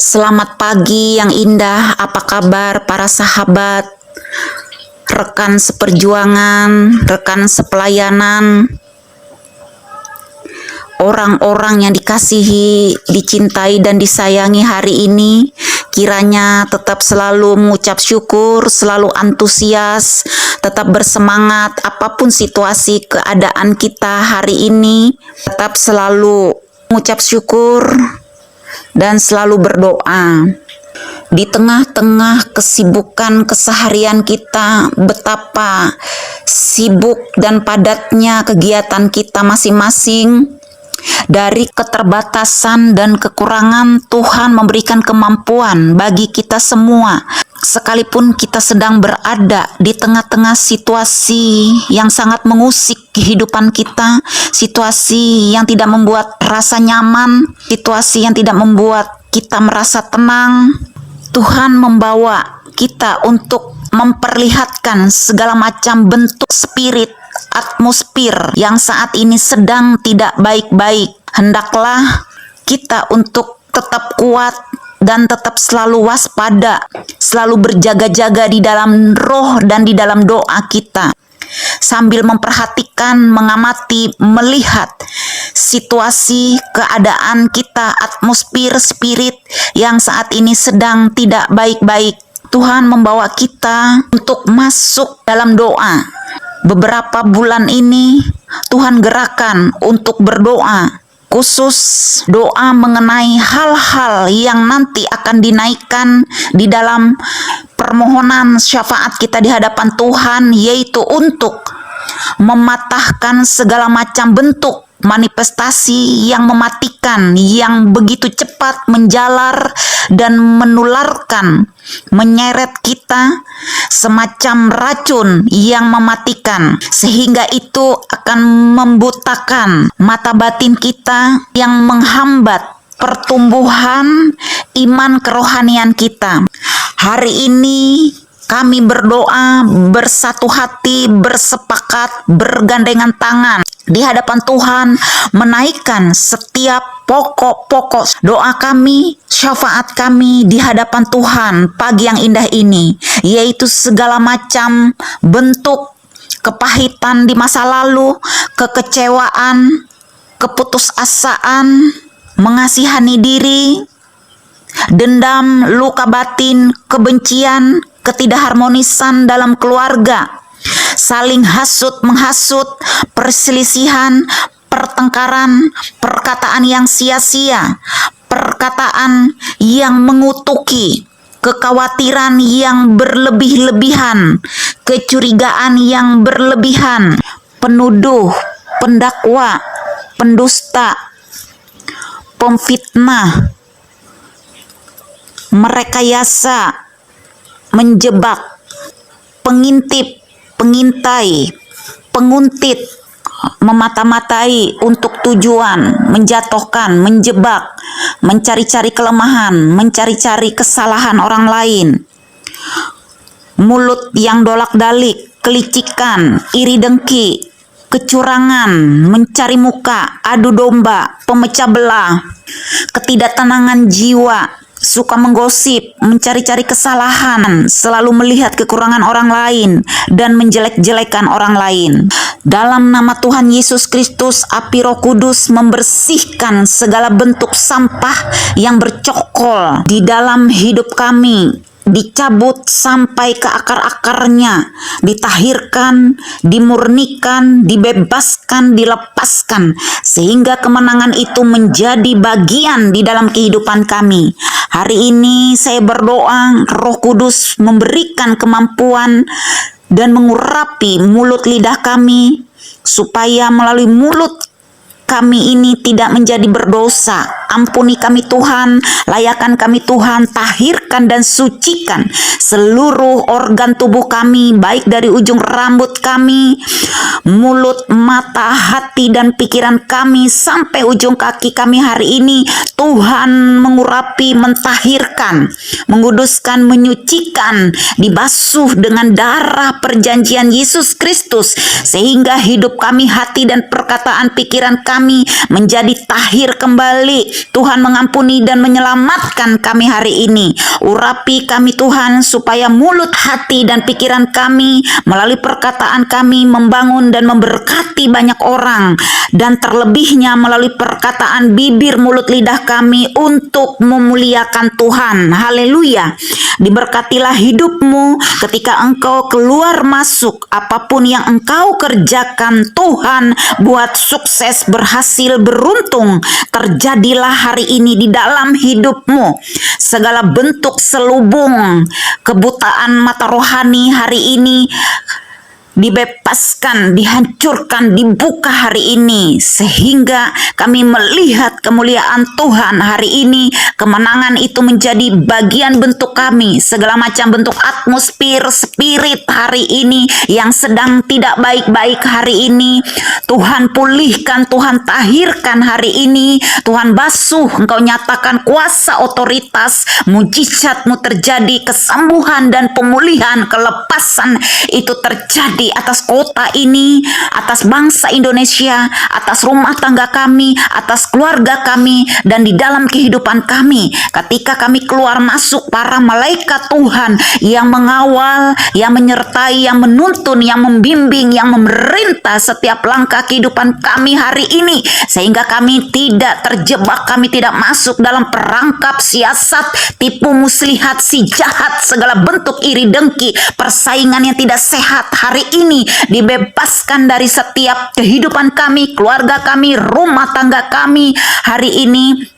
Selamat pagi yang indah, apa kabar para sahabat, rekan seperjuangan, rekan sepelayanan, orang-orang yang dikasihi, dicintai dan disayangi hari ini. Kiranya tetap selalu mengucap syukur, selalu antusias, tetap bersemangat apapun situasi keadaan kita hari ini, tetap selalu mengucap syukur dan selalu berdoa. Di tengah-tengah kesibukan keseharian kita, betapa sibuk dan padatnya kegiatan kita masing-masing, dari keterbatasan dan kekurangan Tuhan memberikan kemampuan bagi kita semua. Sekalipun kita sedang berada di tengah-tengah situasi yang sangat mengusik kehidupan kita, situasi yang tidak membuat rasa nyaman, situasi yang tidak membuat kita merasa tenang, Tuhan membawa kita untuk memperlihatkan segala macam bentuk spirit, atmosfer yang saat ini sedang tidak baik-baik. Hendaklah kita untuk tetap kuat dan tetap selalu waspada, selalu berjaga-jaga di dalam roh dan di dalam doa kita, sambil memperhatikan, mengamati, melihat situasi, keadaan kita, atmosfer, spirit yang saat ini sedang tidak baik-baik. Tuhan membawa kita untuk masuk dalam doa. Beberapa bulan ini Tuhan gerakan untuk berdoa, khusus doa mengenai hal-hal yang nanti akan dinaikkan di dalam permohonan syafaat kita di hadapan Tuhan, yaitu untuk mematahkan segala macam bentuk manifestasi yang mematikan, yang begitu cepat menjalar dan menularkan, menyeret kita semacam racun yang mematikan, sehingga itu akan membutakan mata batin kita, yang menghambat pertumbuhan iman kerohanian kita. Hari ini kami berdoa bersatu hati, bersepakat, bergandengan tangan di hadapan Tuhan, menaikkan setiap pokok-pokok doa kami, syafaat kami di hadapan Tuhan pagi yang indah ini, yaitu segala macam bentuk kepahitan di masa lalu, kekecewaan, keputusasaan, mengasihani diri, dendam, luka batin, kebencian, ketidakharmonisan dalam keluarga, saling hasut menghasut, perselisihan, pertengkaran, perkataan yang sia-sia, perkataan yang mengutuki, kekhawatiran yang berlebih-lebihan, kecurigaan yang berlebihan, penuduh, pendakwa, pendusta, pemfitnah, merekayasa, menjebak, pengintip, pengintai, penguntit, memata-matai untuk tujuan menjatuhkan, menjebak, mencari-cari kelemahan, mencari-cari kesalahan orang lain, mulut yang dolak-dalik, kelicikan, iri dengki, kecurangan, mencari muka, adu domba, pemecah belah, ketidaktenangan jiwa, suka menggosip, mencari-cari kesalahan, selalu melihat kekurangan orang lain, dan menjelek-jelekan orang lain. Dalam nama Tuhan Yesus Kristus, api Roh Kudus membersihkan segala bentuk sampah yang bercokol di dalam hidup kami, dicabut sampai ke akar-akarnya, ditahirkan, dimurnikan, dibebaskan, dilepaskan, sehingga kemenangan itu menjadi bagian di dalam kehidupan kami. Hari ini saya berdoa, Roh Kudus memberikan kemampuan dan mengurapi mulut lidah kami, supaya melalui mulut kami ini tidak menjadi berdosa. Ampuni kami Tuhan, layakkan kami Tuhan, tahirkan dan sucikan seluruh organ tubuh kami, baik dari ujung rambut kami, mulut, mata, hati, dan pikiran kami, sampai ujung kaki kami hari ini. Tuhan mengurapi, mentahirkan, menguduskan, menyucikan, dibasuh dengan darah perjanjian Yesus Kristus, sehingga hidup kami, hati, dan perkataan pikiran kami kami menjadi tahir kembali. Tuhan mengampuni dan menyelamatkan kami hari ini. Urapi kami Tuhan, supaya mulut, hati, dan pikiran kami melalui perkataan kami membangun dan memberkati banyak orang, dan terlebihnya melalui perkataan bibir, mulut, lidah kami untuk memuliakan Tuhan. Haleluya. Diberkatilah hidupmu ketika engkau keluar masuk. Apapun yang engkau kerjakan, Tuhan buat sukses, berhasil, beruntung. Terjadilah hari ini di dalam hidupmu. Segala bentuk selubung kebutaan mata rohani hari ini dibebaskan, dihancurkan, dibuka hari ini, sehingga kami melihat kemuliaan Tuhan hari ini. Kemenangan itu menjadi bagian bentuk kami. Segala macam bentuk atmosfer, spirit hari ini yang sedang tidak baik-baik hari ini, Tuhan pulihkan, Tuhan tahirkan hari ini. Tuhan basuh, Engkau nyatakan kuasa, otoritas, mujizat-Mu terjadi, kesembuhan dan pemulihan, kelepasan itu terjadi atas kota ini, atas bangsa Indonesia, atas rumah tangga kami, atas keluarga kami, dan di dalam kehidupan kami. Ketika kami keluar masuk, para malaikat Tuhan yang mengawal, yang menyertai, yang menuntun, yang membimbing, yang memerintah setiap langkah kehidupan kami hari ini, sehingga kami tidak terjebak, kami tidak masuk dalam perangkap siasat, tipu muslihat, si jahat, segala bentuk iri dengki, persaingan yang tidak sehat hari ini dibebaskan dari setiap kehidupan kami, keluarga kami, rumah tangga kami hari ini.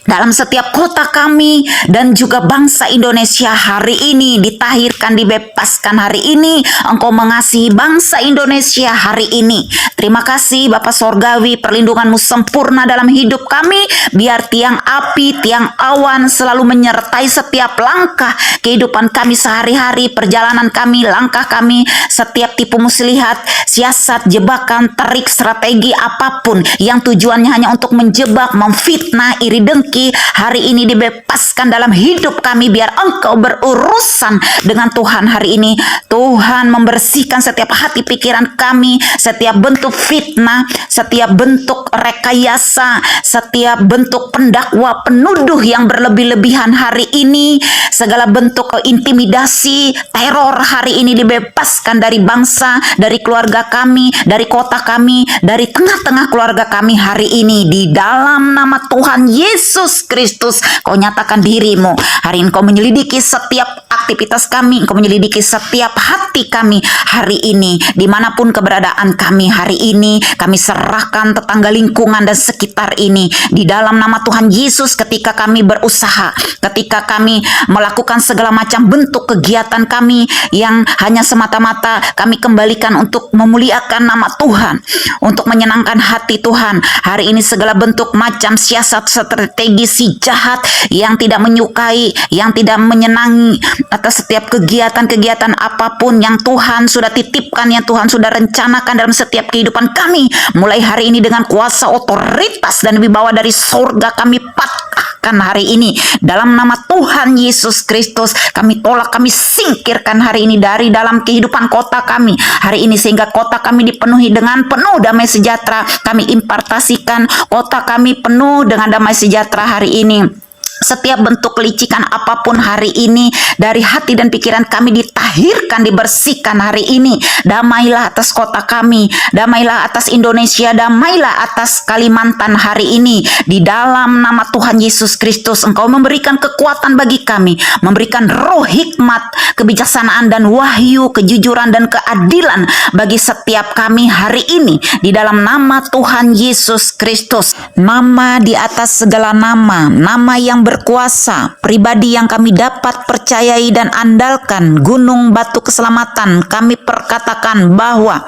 Dalam setiap kota kami dan juga bangsa Indonesia hari ini ditahirkan, dibebaskan hari ini. Engkau mengasihi bangsa Indonesia hari ini. Terima kasih Bapa Sorgawi, perlindungan-Mu sempurna dalam hidup kami. Biar tiang api, tiang awan selalu menyertai setiap langkah kehidupan kami sehari-hari, perjalanan kami, langkah kami, setiap tipu muslihat, siasat, jebakan, trik, strategi apapun yang tujuannya hanya untuk menjebak, memfitnah, iri dengki, hari ini dibebaskan dalam hidup kami. Biar Engkau berurusan dengan Tuhan hari ini. Tuhan membersihkan setiap hati pikiran kami, setiap bentuk fitnah, setiap bentuk rekayasa, setiap bentuk pendakwa, penuduh yang berlebih-lebihan hari ini, segala bentuk intimidasi, teror hari ini dibebaskan dari bangsa, dari keluarga kami, dari kota kami, dari tengah-tengah keluarga kami hari ini. Di dalam nama Tuhan Yesus Kristus, Kau nyatakan diri-Mu. Hari ini Kau menyelidiki setiap aktivitas kami, Engkau menyelidiki setiap hati kami hari ini. Dimanapun keberadaan kami hari ini, kami serahkan tetangga, lingkungan, dan sekitar ini. Di dalam nama Tuhan Yesus, ketika kami berusaha, ketika kami melakukan segala macam bentuk kegiatan kami yang hanya semata-mata kami kembalikan untuk memuliakan nama Tuhan, untuk menyenangkan hati Tuhan. Hari ini segala bentuk macam siasat, strategi si jahat yang tidak menyukai, yang tidak menyenangi atas setiap kegiatan-kegiatan apapun yang Tuhan sudah titipkan, yang Tuhan sudah rencanakan dalam setiap kehidupan kami, mulai hari ini dengan kuasa, otoritas, dan wibawa dari surga kami patahkan hari ini. Dalam nama Tuhan Yesus Kristus, kami tolak, kami singkirkan hari ini dari dalam kehidupan kota kami hari ini, sehingga kota kami dipenuhi dengan penuh damai sejahtera. Kami impartasikan kota kami penuh dengan damai sejahtera hari ini. Setiap bentuk kelicikan apapun hari ini dari hati dan pikiran kami ditahirkan, dibersihkan hari ini. Damailah atas kota kami, damailah atas Indonesia, damailah atas Kalimantan hari ini. Di dalam nama Tuhan Yesus Kristus, Engkau memberikan kekuatan bagi kami, memberikan roh hikmat, kebijaksanaan, dan wahyu, kejujuran, dan keadilan bagi setiap kami hari ini. Di dalam nama Tuhan Yesus Kristus, nama di atas segala nama, nama yang berkuasa, pribadi yang kami dapat percayai dan andalkan, gunung batu keselamatan. Kami perkatakan bahwa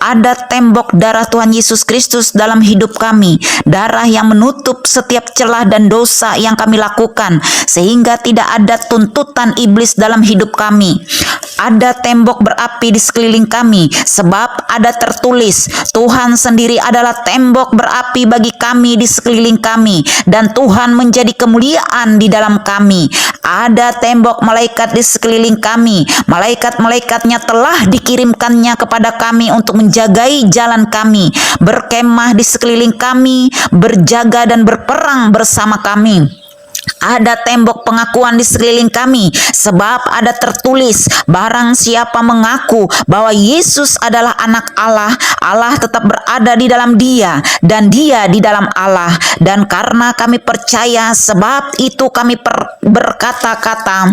ada tembok darah Tuhan Yesus Kristus dalam hidup kami, darah yang menutup setiap celah dan dosa yang kami lakukan, sehingga tidak ada tuntutan iblis dalam hidup kami. Ada tembok berapi di sekeliling kami, sebab ada tertulis, Tuhan sendiri adalah tembok berapi bagi kami di sekeliling kami, dan Tuhan menjadi kemuliaan di dalam kami. Ada tembok malaikat di sekeliling kami. Malaikat-malaikatnya telah dikirimkannya kepada kami untuk menjagai jalan kami, berkemah di sekeliling kami, berjaga dan berperang bersama kami. Ada tembok pengakuan di sekeliling kami, sebab ada tertulis, barang siapa mengaku bahwa Yesus adalah anak Allah, Allah tetap berada di dalam dia, dan dia di dalam Allah. Dan karena kami percaya, sebab itu kami berkata-kata.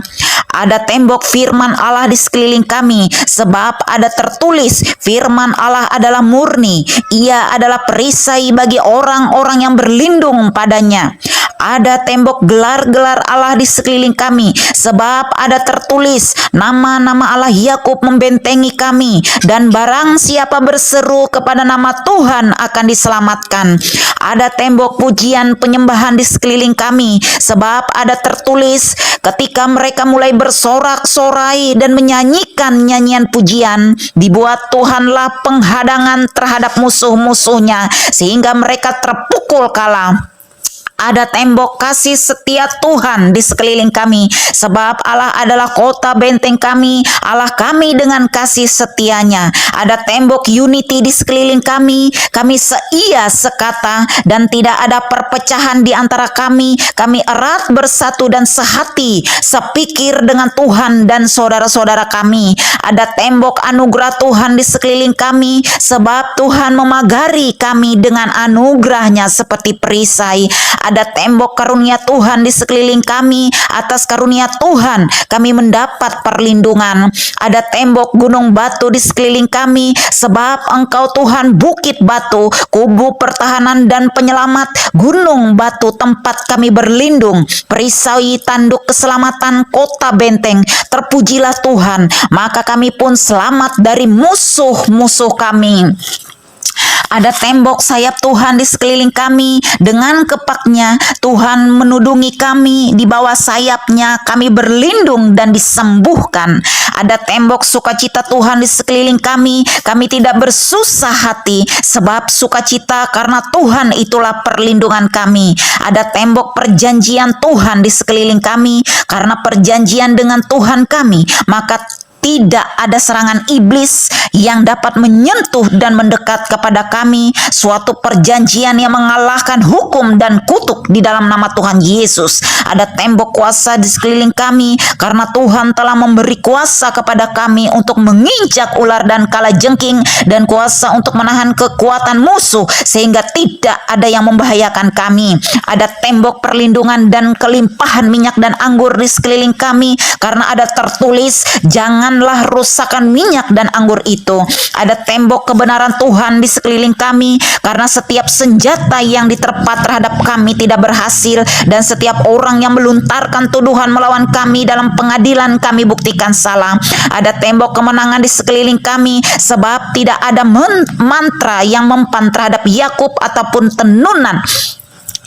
Ada tembok firman Allah di sekeliling kami, sebab ada tertulis, firman Allah adalah murni, ia adalah perisai bagi orang-orang yang berlindung padanya. Ada tembok gelar-gelar Allah di sekeliling kami, sebab ada tertulis, nama-nama Allah Yakub membentengi kami, dan barang siapa berseru kepada nama Tuhan akan diselamatkan. Ada tembok pujian penyembahan di sekeliling kami, sebab ada tertulis, ketika mereka mulai bersorak-sorai dan menyanyikan nyanyian pujian, dibuat Tuhanlah penghadangan terhadap musuh-musuhnya, sehingga mereka terpukul kalah. Ada tembok kasih setia Tuhan di sekeliling kami, sebab Allah adalah kota benteng kami, Allah kami dengan kasih setianya. Ada tembok unity di sekeliling kami seia sekata dan tidak ada perpecahan di antara kami erat bersatu dan sehati, sepikir dengan Tuhan dan saudara-saudara kami. Ada tembok anugerah Tuhan di sekeliling kami, sebab Tuhan memagari kami dengan anugerahnya seperti perisai. Ada tembok karunia Tuhan di sekeliling kami, atas karunia Tuhan kami mendapat perlindungan. Ada tembok gunung batu di sekeliling kami, sebab Engkau Tuhan bukit batu, kubu pertahanan dan penyelamat, gunung batu tempat kami berlindung, perisai tanduk keselamatan, kota benteng. Terpujilah Tuhan, maka kami pun selamat dari musuh-musuh kami. Ada tembok sayap Tuhan di sekeliling kami, dengan kepaknya Tuhan menudungi kami, di bawah sayapnya kami berlindung dan disembuhkan. Ada tembok sukacita Tuhan di sekeliling kami tidak bersusah hati, sebab sukacita karena Tuhan itulah perlindungan kami. Ada tembok perjanjian Tuhan di sekeliling kami, karena perjanjian dengan Tuhan kami, maka tidak ada serangan iblis yang dapat menyentuh dan mendekat kepada kami. Suatu perjanjian yang mengalahkan hukum dan kutuk di dalam nama Tuhan Yesus. Ada tembok kuasa di sekeliling kami, karena Tuhan telah memberi kuasa kepada kami untuk menginjak ular dan kalajengking, dan kuasa untuk menahan kekuatan musuh, sehingga tidak ada yang membahayakan kami. Ada tembok perlindungan dan kelimpahan minyak dan anggur di sekeliling kami, karena ada tertulis, janganlah rusakkan minyak dan anggur itu. Ada tembok kebenaran Tuhan di sekeliling kami, karena setiap senjata yang diterpa terhadap kami tidak berhasil, dan setiap orang yang melontarkan tuduhan melawan kami dalam pengadilan kami buktikan salah. Ada tembok kemenangan di sekeliling kami, sebab tidak ada mantra yang mempan terhadap Yakub ataupun tenunan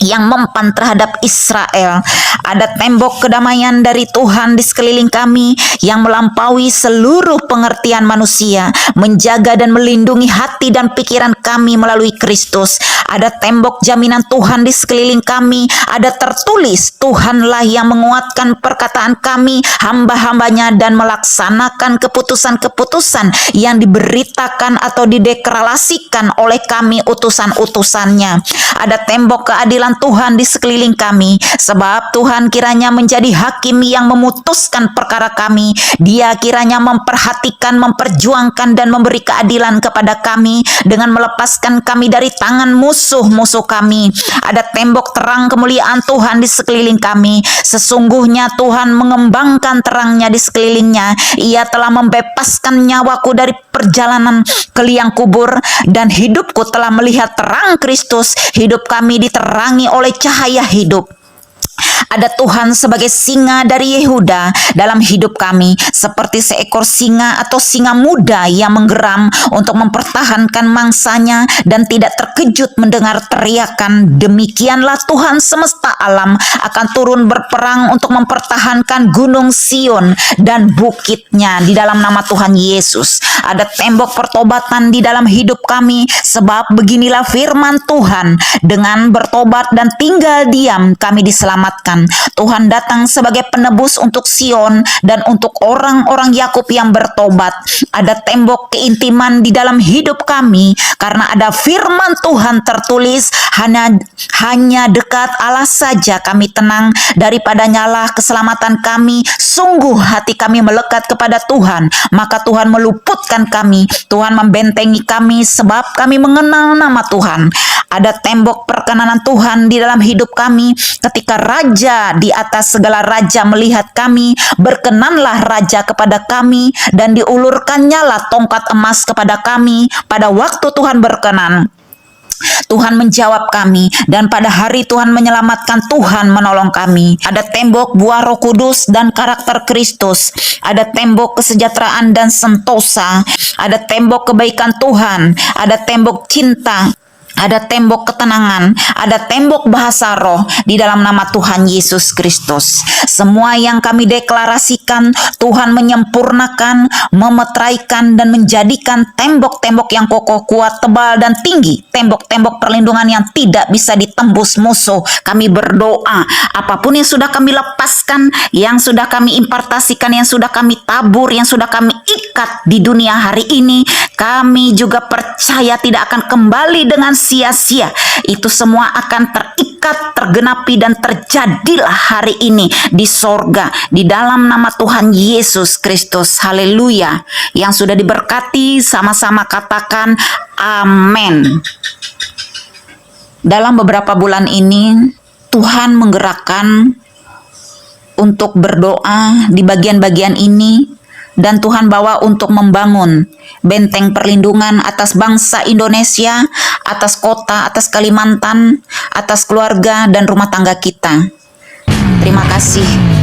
yang mempan terhadap Israel. Ada tembok kedamaian dari Tuhan di sekeliling kami yang melampaui seluruh pengertian manusia, menjaga dan melindungi hati dan pikiran kami melalui Kristus. Ada tembok jaminan Tuhan di sekeliling kami, ada tertulis, Tuhanlah yang menguatkan perkataan kami, hamba-hambanya, dan melaksanakan keputusan-keputusan yang diberitakan atau dideklarasikan oleh kami utusan-utusannya. Ada tembok keadilan Tuhan di sekeliling kami, sebab Tuhan kiranya menjadi hakim yang memutuskan perkara kami. Dia kiranya memperhatikan, memperjuangkan, dan memberi keadilan kepada kami dengan melepaskan kami dari tangan musuh-musuh kami. Ada tembok terang kemuliaan Tuhan di sekeliling kami. Sesungguhnya Tuhan mengembangkan terangnya di sekelilingnya. Ia telah membebaskan nyawaku dari perjalanan ke liang kubur, dan hidupku telah melihat terang Kristus. Hidup kami diterangi oleh cahaya hidup. Ada Tuhan sebagai singa dari Yehuda dalam hidup kami, seperti seekor singa atau singa muda yang menggeram untuk mempertahankan mangsanya dan tidak terkejut mendengar teriakan. Demikianlah Tuhan semesta alam akan turun berperang untuk mempertahankan gunung Sion dan bukitnya di dalam nama Tuhan Yesus. Ada tembok pertobatan di dalam hidup kami, sebab beginilah firman Tuhan, dengan bertobat dan tinggal diam kami diselamatkan. Tuhan. Tuhan datang sebagai penebus untuk Sion dan untuk orang-orang Yakub yang bertobat. Ada tembok keintiman di dalam hidup kami karena ada firman Tuhan tertulis, hanya dekat Allah saja kami tenang, daripada nyala keselamatan kami. Sungguh hati kami melekat kepada Tuhan, maka Tuhan meluputkan kami. Tuhan membentengi kami sebab kami mengenal nama Tuhan. Ada tembok perkenanan Tuhan di dalam hidup kami ketika Raja di atas segala raja melihat kami. Berkenanlah Raja kepada kami dan diulurkannya lah tongkat emas kepada kami pada waktu Tuhan berkenan. Tuhan menjawab kami, dan pada hari Tuhan menyelamatkan, Tuhan menolong kami. Ada tembok buah Roh Kudus dan karakter Kristus. Ada tembok kesejahteraan dan sentosa. Ada tembok kebaikan Tuhan. Ada tembok cinta. Ada tembok ketenangan, ada tembok bahasa roh di dalam nama Tuhan Yesus Kristus. Semua yang kami deklarasikan, Tuhan menyempurnakan, memeteraikan, dan menjadikan tembok-tembok yang kokoh, kuat, tebal, dan tinggi. Tembok-tembok perlindungan yang tidak bisa ditembus musuh. Kami berdoa, apapun yang sudah kami lepaskan, yang sudah kami impartasikan, yang sudah kami tabur, yang sudah kami ikat di dunia hari ini, kami juga percaya tidak akan kembali dengan sia-sia. Itu semua akan terikat, tergenapi, dan terjadilah hari ini di sorga di dalam nama Tuhan Yesus Kristus. Haleluya. Yang sudah diberkati sama-sama katakan amin. Dalam beberapa bulan ini Tuhan menggerakkan untuk berdoa di bagian-bagian ini, dan Tuhan bawa untuk membangun benteng perlindungan atas bangsa Indonesia, atas kota, atas Kalimantan, atas keluarga dan rumah tangga kita. Terima kasih